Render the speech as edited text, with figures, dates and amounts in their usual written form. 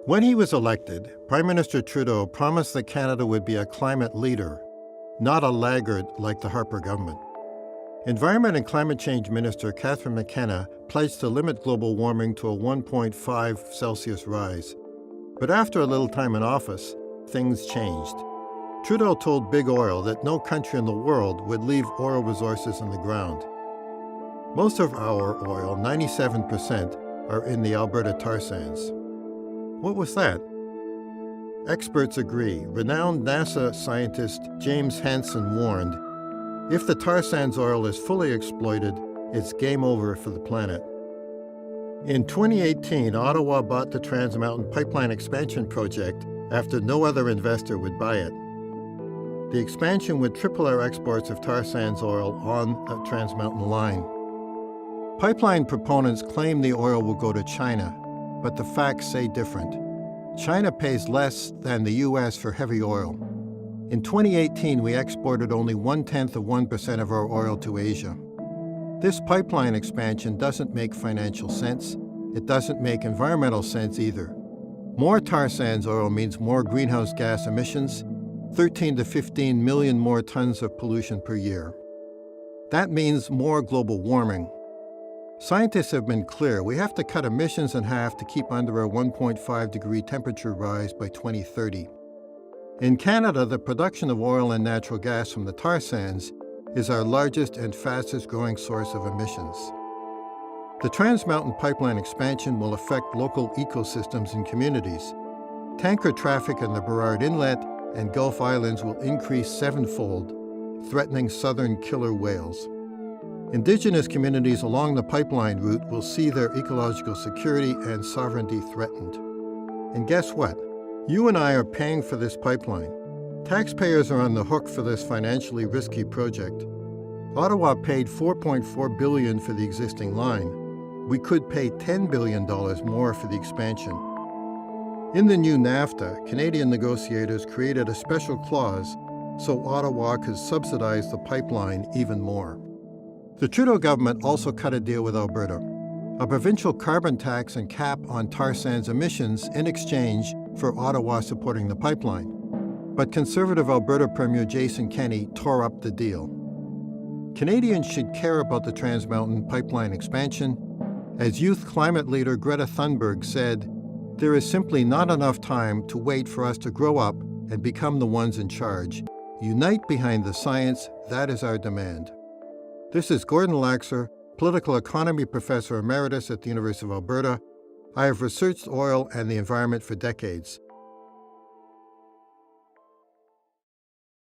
When he was elected, Prime Minister Trudeau promised that Canada would be a climate leader, not a laggard like the Harper government. Environment and Climate Change Minister Catherine McKenna pledged to limit global warming to a 1.5 Celsius rise. But after a little time in office, things changed. Trudeau told Big Oil that no country in the world would leave oil resources in the ground. Most of our oil, 97%, are in the Alberta tar sands. What was that? Experts agree. Renowned NASA scientist James Hansen warned, if the tar sands oil is fully exploited, it's game over for the planet. In 2018, Ottawa bought the Trans Mountain Pipeline Expansion project after no other investor would buy it. The expansion would triple our exports of tar sands oil on the Trans Mountain line. Pipeline proponents claim the oil will go to China, but the facts say different. China pays less than the U.S. for heavy oil. In 2018, we exported only 0.1% of our oil to Asia. This pipeline expansion doesn't make financial sense. It doesn't make environmental sense either. More tar sands oil means more greenhouse gas emissions, 13 to 15 million more tons of pollution per year. That means more global warming. Scientists have been clear. We have to cut emissions in half to keep under a 1.5-degree temperature rise by 2030. In Canada, the production of oil and natural gas from the tar sands is our largest and fastest growing source of emissions. The Trans Mountain Pipeline expansion will affect local ecosystems and communities. Tanker traffic in the Burrard Inlet and Gulf Islands will increase sevenfold, threatening southern killer whales. Indigenous communities along the pipeline route will see their ecological security and sovereignty threatened. And guess what? You and I are paying for this pipeline. Taxpayers are on the hook for this financially risky project. Ottawa paid $4.4 billion for the existing line. We could pay $10 billion more for the expansion. In the new NAFTA, Canadian negotiators created a special clause so Ottawa could subsidize the pipeline even more. The Trudeau government also cut a deal with Alberta, a provincial carbon tax and cap on tar sands emissions in exchange for Ottawa supporting the pipeline. But Conservative Alberta Premier Jason Kenney tore up the deal. Canadians should care about the Trans Mountain Pipeline expansion. As youth climate leader Greta Thunberg said, there is simply not enough time to wait for us to grow up and become the ones in charge. Unite behind the science, that is our demand. This is Gordon Laxer, Political Economy Professor Emeritus at the University of Alberta. I have researched oil and the environment for decades.